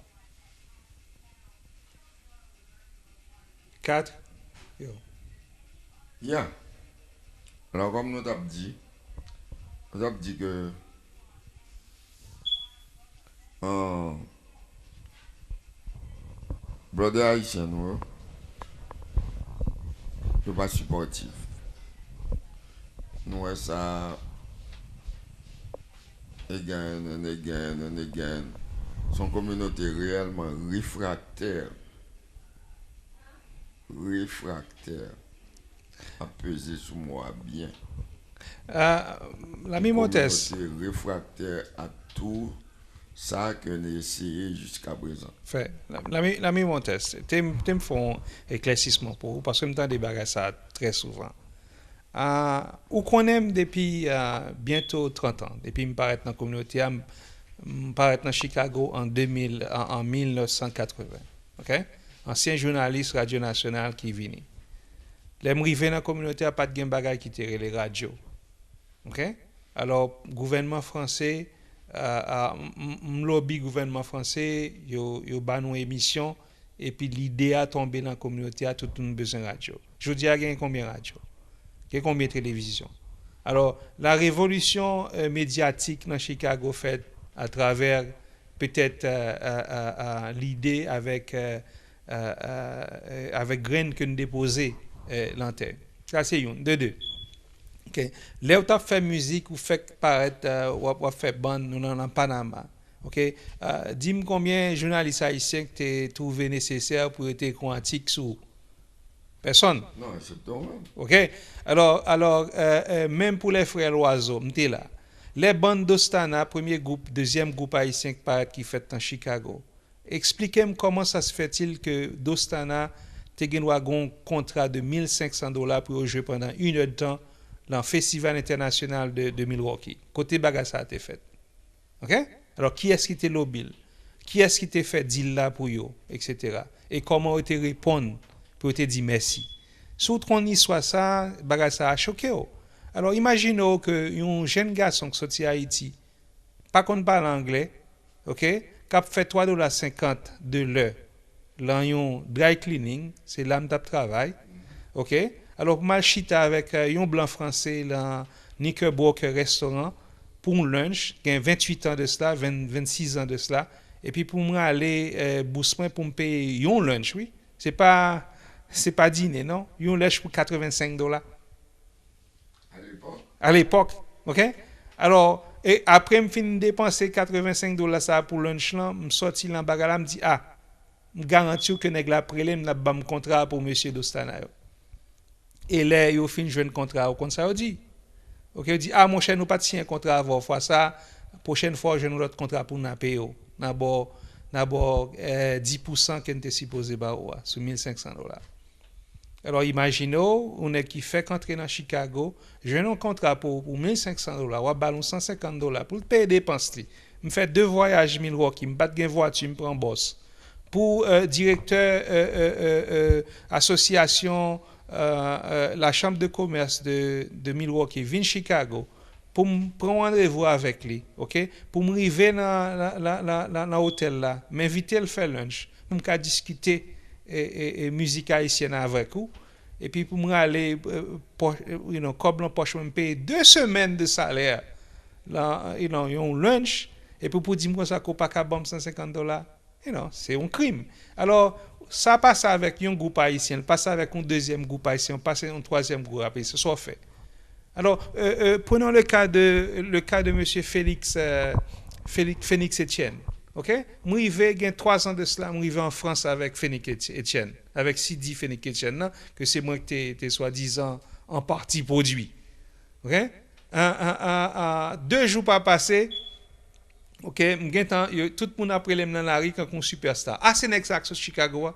4. Yeah. Alors, comme nous avons dit que brother haïtien, nous, ne pas supportif. Nous, ça, again. Son communauté réellement réfractaire a pesé sur moi bien. L'ami Montes. Réfractaire à tout ça que j'ai essayé jusqu'à présent. Fait, l'ami Montes, tu me fais un éclaircissement pour vous parce que je me débarrasse ça très souvent. Ou qu'on aime depuis bientôt 30 ans, depuis que je parais dans la communauté, je parais dans Chicago en 1980. OK? Ancien journaliste Radio Nationale qui vient. Les arrivés dans la communauté a pas de bagage qui tire les radios. OK? Alors, gouvernement français, lobby gouvernement français, yo ban une émission et puis l'idée a tombé dans la communauté a tout le monde besoin de radio. Je dis à gagne combien de radio? Combien de télévision? Alors, la révolution médiatique dans Chicago faite à travers peut-être l'idée avec graines que nous déposons l'antenne. Ça, c'est une. De deux. Okay. Là où tu as fait musique ou fait paraître, ou fait bande, nous en Panama. Okay. Dis-moi combien de journalistes haïtiens que tu as trouvé nécessaire pour être quantique sur personne. Non, c'est toi. OK? Alors même pour les frères Loiseau, m'étais là. Les bandes d'Ostana, premier groupe, deuxième groupe haïtien qui fait en Chicago. Expliquez-moi comment ça se fait-il que d'Ostana te gen un contrat de $1,500 pour jouer pendant 1 heure de temps dans le Festival international de Milwaukee. Côté bagassa a été fait. OK? Alors, qui est-ce qui te lobby? Qui est-ce qui te fait deal là pour eux, etc. Et comment te répondre pour te dire merci? Sous ton histoire ça, bagassa a choqué. Alors, imaginez que un jeune garçon qui sorti à Haïti, pas qu'on parle anglais, OK? Qui a fait $3,50 de l'heure dans un dry cleaning, c'est l'âme de travail. OK? Alors, mal chita avec un blanc français dans Knickerbocker restaurant pour un lunch, qui a 28 ans de cela, 26 ans de cela. Et puis, pour moi, aller Boussemin pour me payer un lunch, oui. C'est pas dîner, non? Un lunch pour $85. À l'époque. OK? Alors, et après, je finis de dépenser $85 ça pour lunch, là, je sorti dans bagala, je me dis, je garantis que nèg la prélé m'a ba un contrat pour monsieur Dostana. Et là, il fin jouer un contrat comme ça dit. OK, il dit mon cher nous pas signer un contrat avant fois ça, prochaine fois je nous l'autre contrat pour n'a payer. D'abord 10% qu'on était supposé ba sur $1,500. Alors imaginez on est qui fait qu'entrer dans Chicago, j'ai un contrat pour $1,500, ou ballon $150 pour payer dépenses. Me fait 2 voyages Milwaukee, me pas de voiture, me prend boss. pour directeur association la chambre de commerce de Milwaukee, vin Chicago, pour me prendre rendez-vous avec lui, ok? Pour me arriver dans l'hôtel là, m'inviter à faire lunch, pour me discuter musique haïtienne avec vous. Et puis pour me aller, comme poche, me payer 2 semaines de salaire, là, un lunch, et puis pour dire ça qu'on pas qu'à $150, c'est un crime. Alors, ça passe avec un groupe haïtien, passe avec un deuxième groupe haïtien, passe avec un troisième groupe haïtien, c'est fait. Alors, prenons le cas de M. Félix Etienne. OK? Moi, il y a 3 ans de cela, moi, je en France avec Félix Etienne, avec Sidi Félix Etienne, que c'est moi qui t'ai soi-disant en partie produit. OK? 2 jours pas passé, OK, tout le monde après les dans la rue quand on superstar. Ah, c'est Nexax sur Chicago.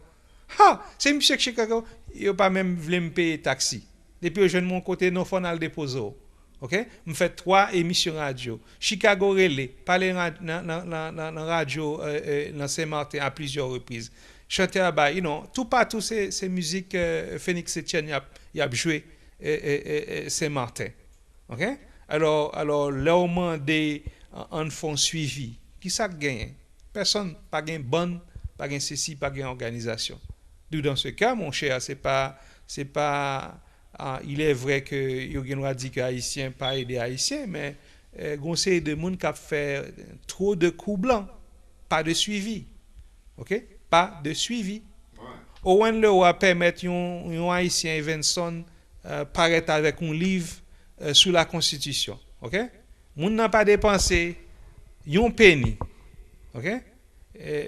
Ah, c'est monsieur Chicago, il pas même voulu me payer taxi. Depuis je de mon côté non fon al déposer. OK? Me fait 3 émissions radio. Chicago relais, parler dans radio dans Saint-Martin à plusieurs reprises. Chanter à bas, tout partout ces musiques Phoenix Etienne y a joué Saint-Martin. OK? Alors là au moins des en font suivi. Qui ça gagne? Personne pas gagne bonne, pas gagne ceci, pas gagne organisation. D'où dans ce cas, mon cher, c'est pas il est vrai que Yogen a dit que Haïtien pas aider Haïtien, mais conseil de monde qui a fait trop de coups blancs, pas de suivi. OK? Pas de suivi. Owen le a permettre un Haïtien Evenson paraître avec un livre sous la Constitution. OK? Moun n'a pas dépensé yon penny. OK?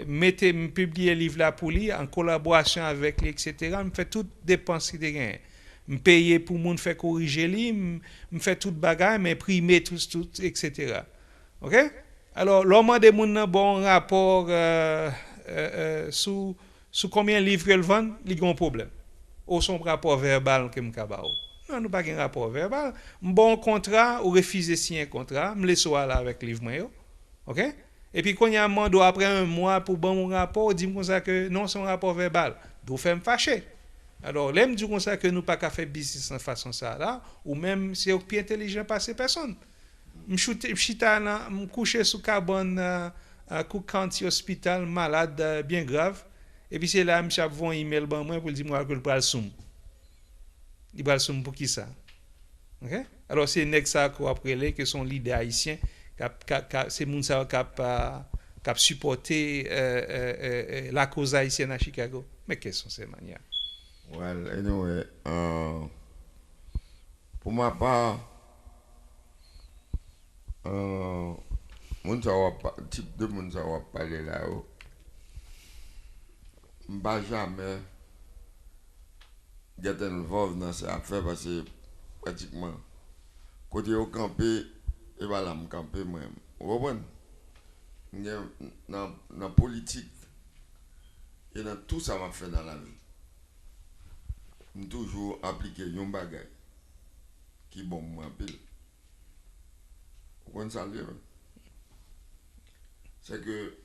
Mettez publier livre là pour lui en collaboration avec lui, etc. Me fait toute dépense qui gagne. Me payer pour moun faire corriger lui, me fait toute bagarre, m'imprimer tout, etc. OK? Alors l'homme de moun nan bon rapport sous combien de livres elle vend, il y a un problème. Ou son rapport verbal que m'kaba. Non, nous pas un rapport verbal. Bon contrat ou refuser signer un contrat, me laisse là avec livre moi. OK? Et puis quand il y a un mandat après un mois pour bon mon rapport, dit comme ça que non c'est un rapport verbal. Donc fait me fâcher. Alors l'aime dit comme ça que nous pas qu'à faire business de façon ça là ou même c'est au plus intelligent passer personne. Me coucher sous carbone à Cook County Hospital malade bien grave et puis c'est là me chap un email ban moi pour dire moi que le pral soum. Il va le somme pour qui ça? OK? Alors c'est nèg ça qu'on appelé que son leader haïtien c'est moun ça qui a supporté la cause haïtienne à Chicago. Mais qu'est-ce que c'est ces manières? Well, anyway, pour ma part, type de moun ça va parler là-haut. M'pas jamais get involved dans cette affaire parce que pratiquement côté au campé et voilà me camper moi vous comprenez dans politique et dans tout ça m'a fait dans la vie j'ai toujours appliqué un bagage qui bon moi pile vous comprenez ça c'est que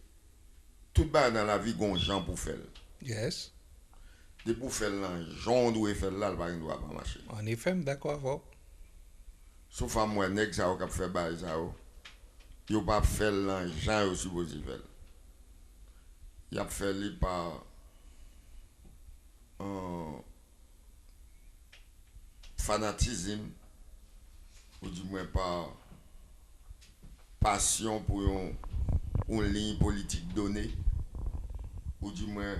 tout bagage dans la vie gon gens pour faire yes. De pour faire là, Jean doit faire là, le doit pas marcher. En effet, d'accord. Sauf à moi, nèg ça qui fait bail ça. Yo pas faire là, Jean yo supposé faire. Il a fait li par fanatisme ou du moins par passion pour une ligne politique donnée ou du moins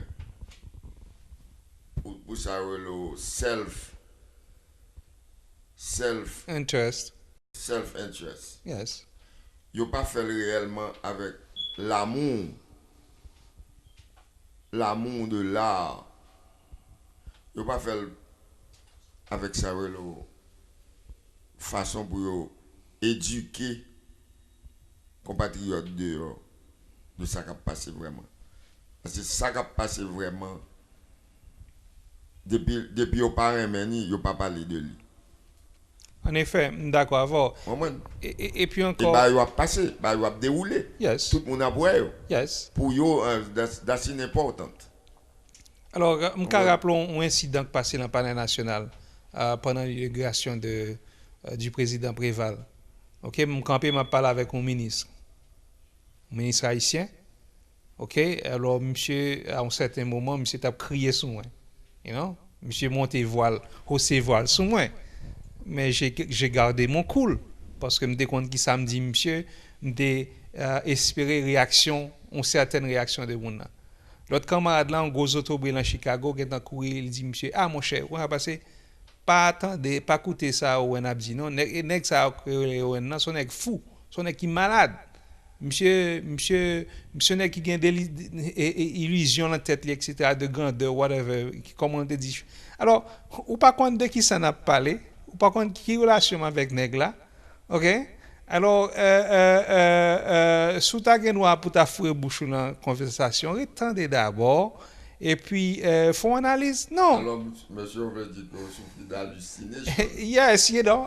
pour ça le interest. Yes. Yo pas fait réellement avec l'amour de l'art. Yo pas fait avec ça le façon pour éduquer compatriotes de ça qui a passé vraiment. Parce que ça qui a passé vraiment depuis au parrain Meni, yo pas parlé de lui. En effet, d'accord, avant. Comprends? Et puis Et encore, bah, il va passer, bah, il va dérouler. yes, Tout le monde a pour yes. Pour eux, that's important. Alors, je me Ouais. rappelle un incident qui passé dans le palais national pendant l'inauguration du président Préval. Ok, je m'a parlé avec un ministre haïtien. Ok, alors monsieur, à un certain moment, monsieur t'a crié sur moi. You know? Monsieur monté voile, haussé voile sur moi. Mais j'ai gardé mon cool. Parce que je me compte qui ça me dit, monsieur, je espéré réaction, une certaine réaction de monde. L'autre camarade là, en gros autobril en Chicago, qui est en courir, il dit, monsieur, ah mon cher, on va passer, pas attendre, pas écouter ça, ou on a dit non, nèg ça, non, son nèg fou, son nèg qui malade. Monsieur nèg qui a des illusions dans la tête, etc., de grandeur, whatever, comment on te dit. Alors, ou pas compte de qui ça n'a parlé, ou pas compte qui relation avec nèg là, ok? Alors, sous ta genoux pour ta fouer bouche dans la conversation, retendez d'abord, et puis, faut analyse. Non. Alors, monsieur, on veut dire qu'on souffre d'hallucination. Yes, you know.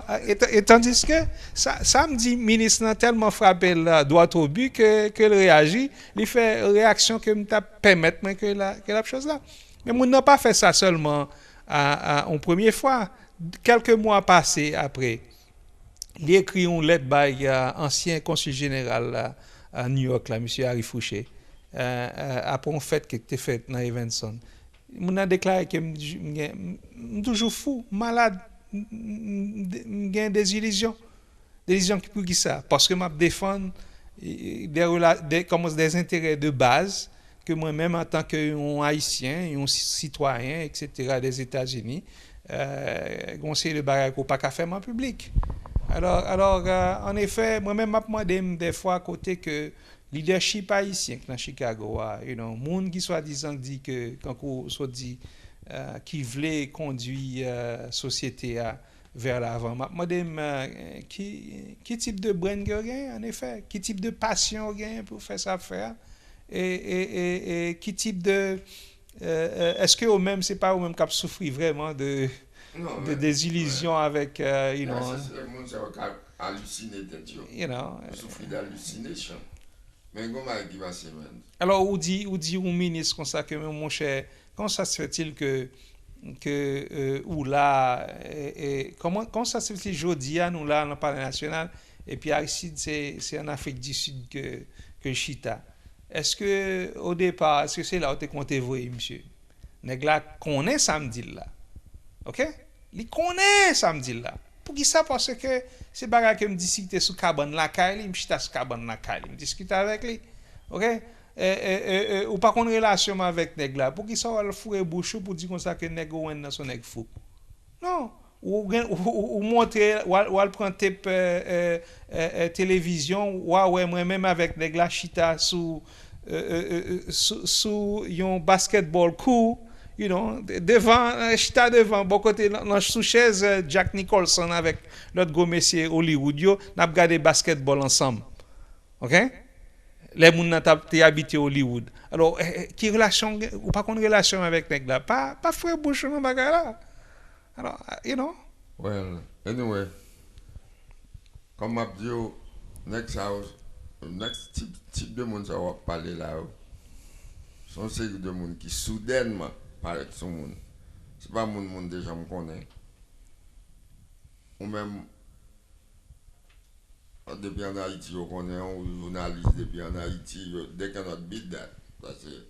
Et tandis que ça me dit, ministre n'a tellement frappé la droite au but que il réagit, il fait réaction que me permettre que la chose là. Mais on n'a pas fait ça seulement en première fois. Quelques mois passés après, il écrit une lettre par ancien consul général à New York, là, M. Harry Fouché, après un fait qui était fait dans Evanston. Il a déclaré que je suis toujours fou, malade, j'ai des illusions. Des illusions pour qui ça? Parce que je défends des intérêts de base que moi-même, en tant qu'un Haïtien, un citoyen, etc., des États-Unis, conseiller de bagaille qu'on pas qu'à faire en public. Alors en effet, moi-même, je me demande des fois à côté que leadership haïtien dans Chicago, monde qui soi-disant dit que quand on soit dit qui voulait conduire société vers l'avant. Je me qui type de brain gain en effet, qui type de passion gain pour faire ça faire et qui type de est-ce que eux-mêmes c'est pas eux-mêmes qui souffrent vraiment de Non, des illusions avec C'est le monde qui a halluciné, you know. souffre d'hallucination. Mais comment qui va se mettre? Alors, on dit au ministre comme ça que mon cher, comment ça se fait-il que ou là comment ça se fait-il aujourd'hui nous là dans le Palais national et puis Aristide c'est en Afrique du Sud que Chita. Est-ce que au départ, est-ce que c'est là où tu compté voir monsieur? Nèg là connaît samedi là. OK? Il connaît samedi là. Pour qui ça? Parce que c'est bagarre que me discuter sous cabane la caille, il me chita sous cabane la caille, me discuter avec lui. OK? Ou pas qu'on relation avec nèg là. Pour qui ça va le fouer bouche pour dire comme ça que nèg ou dans son nèg fou. Non. Ou montrer ou al prendre télévision ou ouais moi même avec nèg la chita sous un basketball court. You know, chita devant, bon côté, sous chaise Jack Nicholson avec notre gros monsieur Hollywood, yo, n'a regardé basketball ensemble. OK? Les gens n'ont habité Hollywood. Alors, qui relation, ou pas qu'on relation avec nèg là? Pas frère bouche dans bagarre là. Alors, you know? Well, anyway, comme m'a dit, next type de monde ça va parler là. Son série de monde qui soudainement paraît son monde. C'est pas mon monde déjà me connaît. Ou même depuis en Haïti, on connaît un journaliste depuis en Haïti, they cannot beat that. Parce que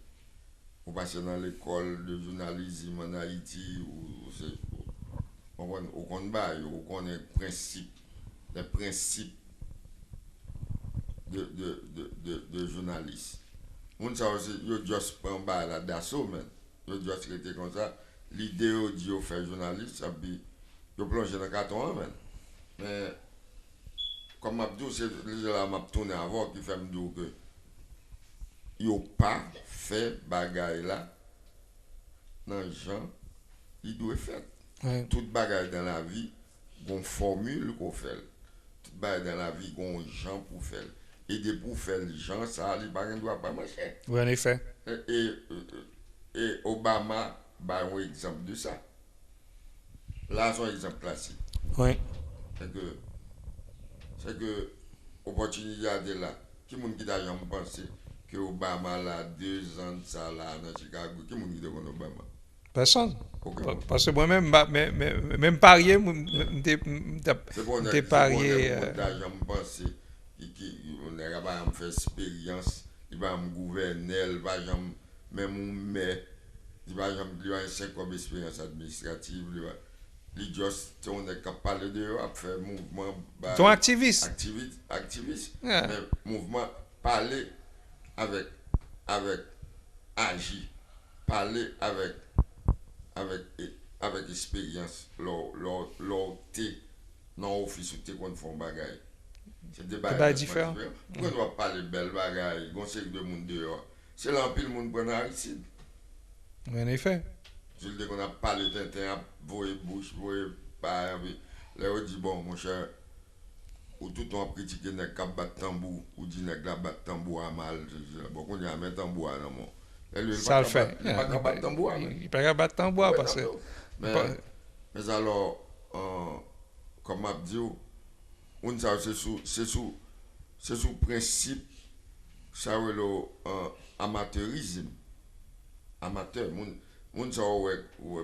vous passez dans l'école de journalisme en Haïti, on connaît les principes de journaliste. On ça aussi, yo juste prend bas là d'assaut, man. Yo juste rester comme ça. L'idée de faire journaliste, ça puis yo plonger dans le carton, man. Mais comme m'a dit, c'est là m'a tourné avant qui fait me dire que yo pas fait bagaille là dans gens il doit faire. Ouais. Toute bagaille dans la vie, gon formule qu'on fait. Toute bagaille dans la vie, gon gens pour faire. Et de pour faire les gens, ça, les bagages ne doivent pas marcher. Oui, en effet. Et Obama, bah, un exemple de ça. Là, c'est un exemple classique. Oui. c'est que opportunité a été là. Qui moun qui t'a jamais pensé que Obama là 2 ans de ça là dans Chicago, qui moun qui te connaît Obama? Personne. Aucun. Parce que moi-même, même parier, C'est parier. T'as jamais pensé on n'a pas fait expérience, il va me gouverner, il va jamais même un maire, il va jamais lui avoir 5 ans d'expérience administrative, il juste on est capable de parler de faire mouvement. Ton activiste. Activiste. Yeah. Mais mouvement parler avec agir, parler avec expérience, leur thé dans l'office où tu qu'on fait un bagage. C'est des bagages différents. Pourquoi on doit parler de belles bagages, on sait que de monde dehors. C'est l'empile monde prend Aristide. En effet. Je dis qu'on a parlé de Tintin, voyez bouche, voyez pas. Là, on dit, bon, mon cher, ou tout le temps critiqué les cap battre tambour, ou dit les gars battre tambour à mal. Bon, on dit à mettre tambour à non. Ça le fait. Il pas battre tambour. Il ne peut pas battre tambour parce que. Mais alors, comme je dis, c'est sous principe, ça le amateurisme. Amateur. Moun sa ouais,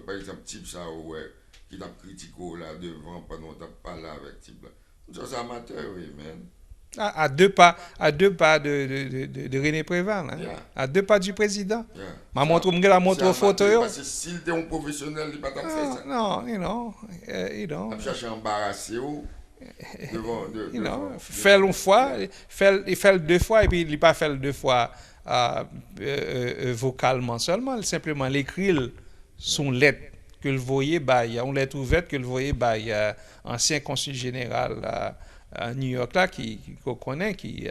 par exemple, type ça ouais, qui t'a critiqué là devant pendant t'as parlé avec type là. Ça c'est amateur, oui, man. À 2 pas de René Préval, hein? Yeah. À 2 pas du président. Yeah. Ma montre photo. Parce que s'il était un professionnel, il pas fait ça. Non, you know. Il cherche à embarrasser devant. Fait une fois, il fait 2 fois et puis il n'a pas fait 2 fois vocalement seulement, simplement l'écrit son lettre que le voyez une lettre ouverte que le voyez ancien consul général à New York là qu'on connaît qui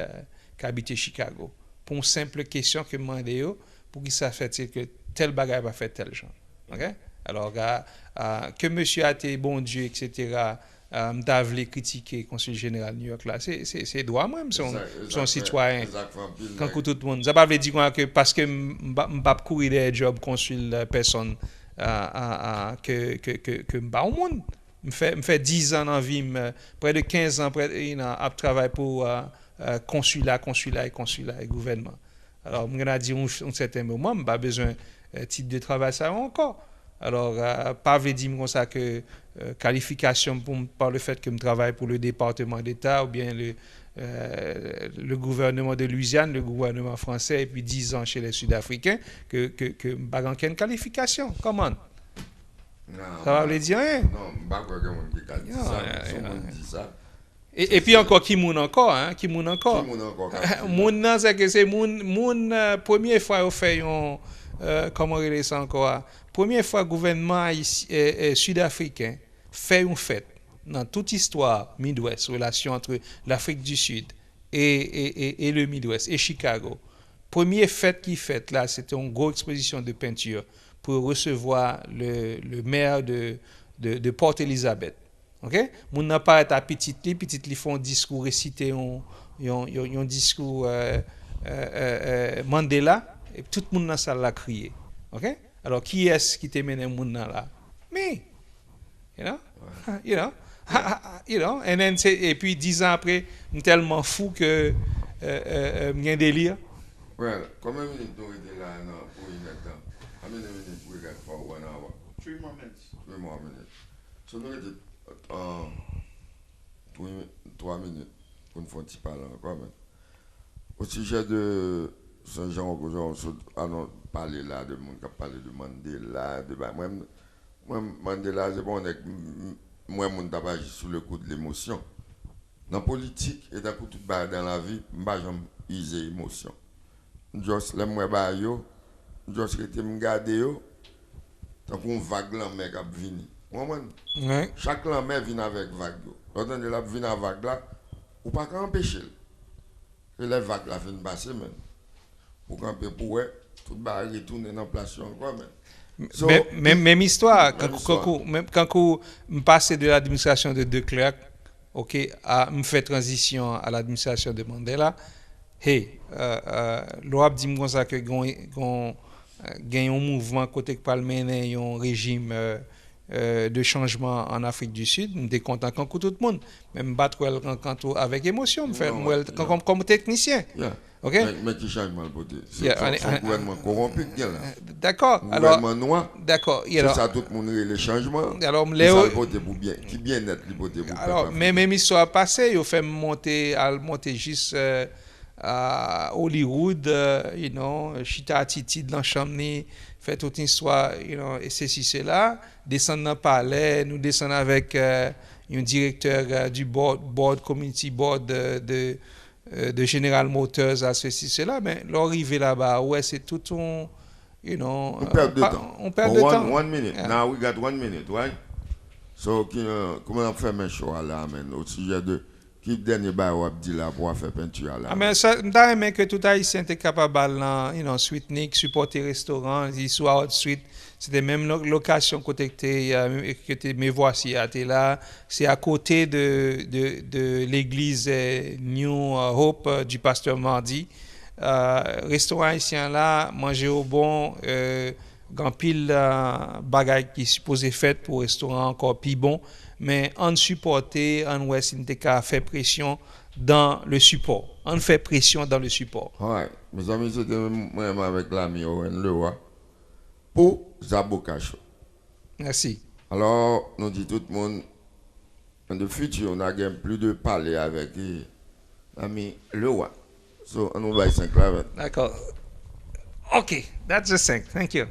habitait Chicago pour une simple question que demandé pour qui ça fait que tel bagage va faire tel genre. OK? Alors que monsieur a été bon Dieu etc. M'avait critiqué le consul général New York là, c'est droit même son citoyen. Quand tout le monde, ça pas veut dire que parce que m'pas courir des jobs consul personne que m'pas au monde. Me fait 10 ans en vie, près de 15 ans à travailler pour consulat et gouvernement. Alors on a dit un certain moment, m'pas besoin titre de travail ça encore. Alors, pas veut dire comme ça que qualification par le fait que je travaille pour le département d'État ou bien le gouvernement de Louisiane, le gouvernement français, et puis 10 ans chez les Sud-Africains, que je n'ai pas aucune qualification. Comment? Ça veut dire rien? Non, je ne sais pas comment dit ça. Et puis encore, qui moun encore, hein? Qui moun encore? Moun nan, c'est que c'est moun première fois au fait comment on dit ça encore? Première fois le gouvernement sud-africain fait une fête dans toute histoire Midwest, relation entre l'Afrique du Sud et le Midwest et Chicago. Première fête qui fait là, c'était une grosse exposition de peinture pour recevoir le maire de Port Elizabeth. OK? Moun n'a pas été à petite li font discours récité un discours Mandela et tout le monde dans la salle l'a crié. OK? Alors, qui est-ce qui t'a mené le monde là? Me. You know? Et puis, 10 ans après, je suis tellement fou que j'ai un délire. Well, combien de minutes nous étions là pour une heure? How many minutes we got for 1 hour? 3 more minutes. 3 more minutes. So, nous étions 3 minutes pour nous faire un petit parler encore. Au sujet de Saint-Jean, on parler là de monde qui a parlé de Mandela, moi Mandela c'est bon moi mon tabac sur le coup de l'émotion. Dans la politique et dans tout dans la vie, je jamais user émotion. Juste les moi ba yo, juste rester me garder yo. Tant qu'on vague là mec a venir. Ouais. Chaque lame vient avec vague yo. Quand on là vient avec vague là, ou pas empêcher. Et les vagues là viennent passer même. Pour camper pour tout va retourner dans place encore même. Même histoire quand on passe de l'administration de De Klerk, OK, à me fait transition à l'administration de Mandela. Hey, l'OAP dit comme ça que gagne un mouvement côté que pas mener un régime de changement en Afrique du Sud. Je suis content quand tout le monde. Même battre avec émotion, comme technicien. Yeah. OK? Mais qui changement le côté? C'est Yeah, un gouvernement corrompu qui est là. D'accord. Un gouvernement noir. D'accord. C'est ça tout le monde les changements. Alors, C'est ça le voter pour bien. Qui bien être le voter pour alors, même histoire passée, il fait monter juste à Hollywood, Chita Titi dans Chamni, fait toute une histoire, et ceci, cela, descendre dans le palais, nous descendre avec un directeur du community board de General Motors à ceci, cela, mais l'arrivée là-bas, ouais, c'est tout un, on perd de temps. On perd de temps. 1 minute. Yeah. Now we got 1 minute, right? So, comment on fait mes choix là, au sujet de qui dernier bail ou dit là pour faire peinture là? Mais ça, d'ailleurs, que tout haïtien était capable de Sweetnik, supporter restaurant, soit suite, c'était même location que me voici à là, c'est à côté de l'église New Hope du pasteur Mardi. Restaurant haïtien là, manger au bon, grand pile bagaille qui supposé fait pour restaurant encore plus bon, mais on supporter, on ouest fait pression dans le support. On fait pression dans le support. Ouais, mes amis, c'était même avec l'ami Owen Leroy pour Zabokacho. Merci. Alors, nous dit tout le monde, dans le futur, on a plus de parler avec l'ami Leroy. So, on va 5 là. D'accord. OK, that's the thing. Thank you.